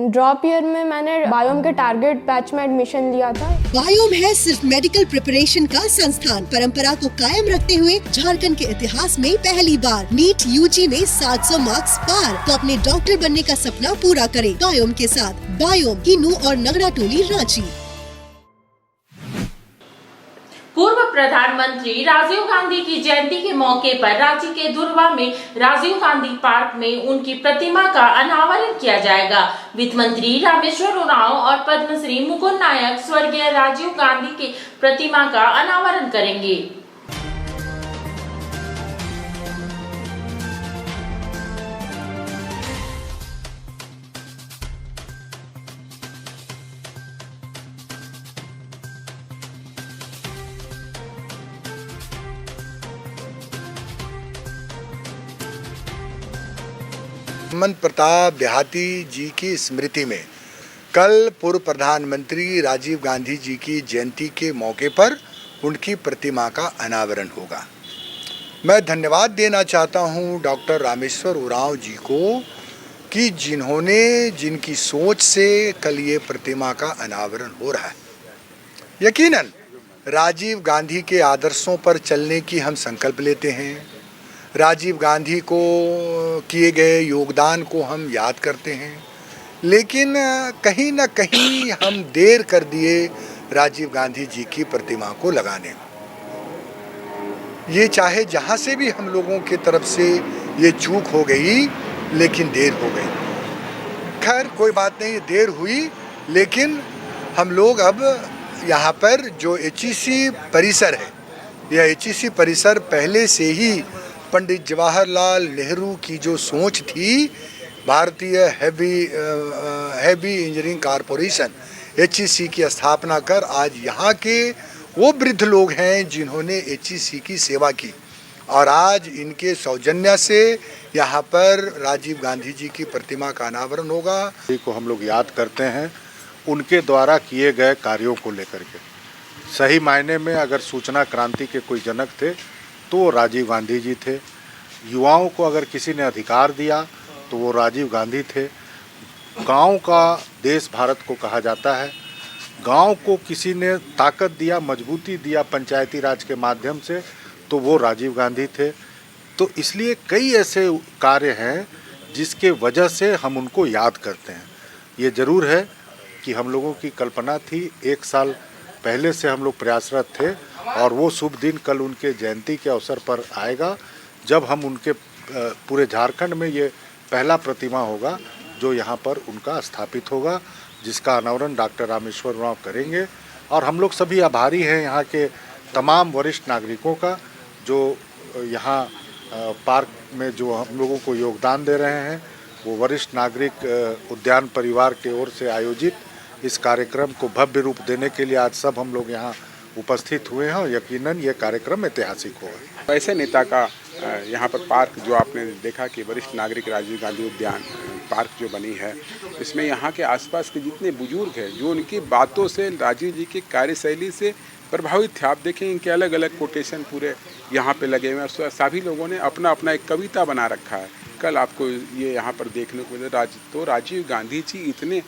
Drop year में मैंने biome के टारगेट बैच में एडमिशन लिया था। बायोम है सिर्फ मेडिकल प्रिपरेशन का संस्थान। परंपरा को कायम रखते हुए झारखंड के इतिहास में पहली बार नीट यूजी में 700 मार्क्स पार। तो अपने डॉक्टर बनने का सपना पूरा करें बायोम के साथ। बायोम किन्नू और नगरा टोली रांची। पूर्व प्रधानमंत्री राजीव गांधी की जयंती के मौके पर रांची के दुर्वा में राजीव गांधी पार्क में उनकी प्रतिमा का अनावरण किया जाएगा। वित्त मंत्री रामेश्वर उरांव और पद्मश्री मुकुंद नायक स्वर्गीय राजीव गांधी की प्रतिमा का अनावरण करेंगे। मन प्रताप देहाती जी की स्मृति में कल पूर्व प्रधानमंत्री राजीव गांधी जी की जयंती के मौके पर उनकी प्रतिमा का अनावरण होगा। मैं धन्यवाद देना चाहता हूं डॉक्टर रामेश्वर उरांव जी को कि जिनकी सोच से कल ये प्रतिमा का अनावरण हो रहा है। यकीनन राजीव गांधी के आदर्शों पर चलने की हम संकल्प लेते हैं। राजीव गांधी को किए गए योगदान को हम याद करते हैं, लेकिन कहीं ना कहीं हम देर कर दिए राजीव गांधी जी की प्रतिमा को लगाने में। ये चाहे जहाँ से भी हम लोगों की तरफ से ये चूक हो गई, लेकिन देर हो गई। खैर कोई बात नहीं, देर हुई, लेकिन हम लोग अब यहाँ पर जो HEC परिसर है, यह HEC परिसर पहले से ही पंडित जवाहरलाल नेहरू की जो सोच थी, भारतीय हैवी इंजीनियरिंग कॉरपोरेशन HEC की स्थापना कर आज यहाँ के वो वृद्ध लोग हैं जिन्होंने HEC की सेवा की, और आज इनके सौजन्य से यहाँ पर राजीव गांधी जी की प्रतिमा का अनावरण होगा। को हम लोग याद करते हैं उनके द्वारा किए गए कार्यों को लेकर के। सही मायने में अगर सूचना क्रांति के कोई जनक थे तो वो राजीव गांधी जी थे। युवाओं को अगर किसी ने अधिकार दिया तो वो राजीव गांधी थे। गांव का देश भारत को कहा जाता है। गांव को किसी ने ताकत दिया, मजबूती दिया पंचायती राज के माध्यम से, तो वो राजीव गांधी थे। तो इसलिए कई ऐसे कार्य हैं जिसके वजह से हम उनको याद करते हैं। ये ज़रूर है कि हम लोगों की कल्पना थी, 1 साल पहले से हम लोग प्रयासरत थे, और वो शुभ दिन कल उनके जयंती के अवसर पर आएगा जब हम उनके पूरे झारखंड में ये पहला प्रतिमा होगा जो यहाँ पर उनका स्थापित होगा, जिसका अनावरण डॉक्टर रामेश्वर उरांव करेंगे। और हम लोग सभी आभारी हैं यहाँ के तमाम वरिष्ठ नागरिकों का जो यहाँ पार्क में जो हम लोगों को योगदान दे रहे हैं। वो वरिष्ठ नागरिक उद्यान परिवार की ओर से आयोजित इस कार्यक्रम को भव्य रूप देने के लिए आज सब हम लोग यहाँ उपस्थित हुए हैं, और यकीनन ये कार्यक्रम ऐतिहासिक होगा। ऐसे नेता का यहाँ पर पार्क जो आपने देखा कि वरिष्ठ नागरिक राजीव गांधी उद्यान पार्क जो बनी है, इसमें यहाँ के आसपास के जितने बुजुर्ग हैं जो उनकी बातों से, राजीव जी की कार्यशैली से प्रभावित थे। आप देखें इनके अलग अलग कोटेशन पूरे यहाँ पे लगे हुए हैं। सभी लोगों ने अपना अपना एक कविता बना रखा है। कल आपको ये यहाँ पर देखने को मिले। तो राजीव गांधी जी इतने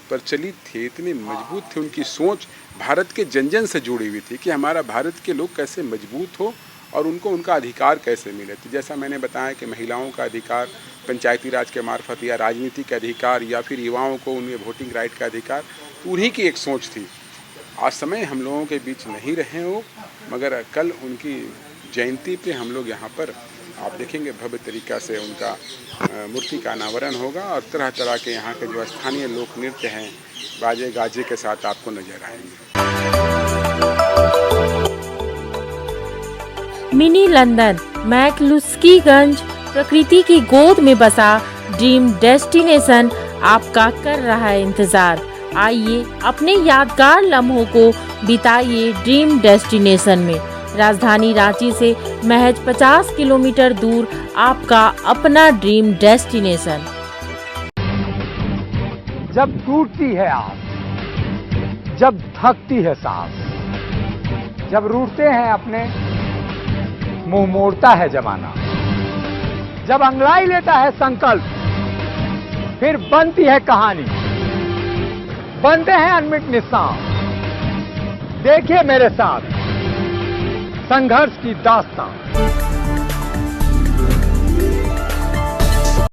प्रचलित थे, इतने मजबूत थे, उनकी सोच भारत के जन जन से जुड़ी हुई थी कि हमारा भारत के लोग कैसे मजबूत हो और उनको उनका अधिकार कैसे मिले। तो जैसा मैंने बताया कि महिलाओं का अधिकार पंचायती राज के मार्फत, या राजनीति का अधिकार, या फिर युवाओं को उनमें वोटिंग राइट का अधिकार, तो उन्हीं की एक सोच थी। आज समय हम लोगों के बीच नहीं रहे हो, मगर कल उनकी जयंती पे हम लोग यहाँ पर आप देखेंगे भव्य तरीक़ा से उनका मूर्ति का अनावरण होगा, और तरह तरह के यहाँ के जो स्थानीय लोक नृत्य हैं बाजे गाजे के साथ आपको नजर आएंगे। मिनी लंदन मैक्लुस्कीगंज प्रकृति की गोद में बसा ड्रीम डेस्टिनेशन आपका कर रहा है इंतजार। आइए अपने यादगार लम्हों को बिताइए ड्रीम डेस्टिनेशन में। राजधानी रांची से महज 50 किलोमीटर दूर आपका अपना ड्रीम डेस्टिनेशन। जब टूटती है आस, जब थकती है सांस, जब रूठते हैं अपने, मुंह मोड़ता है जमाना, जब अंगड़ाई लेता है संकल्प, फिर बनती है कहानी। बनते हैं अनमिट निशान। देखिए मेरे साथ संघर्ष की दास्तां।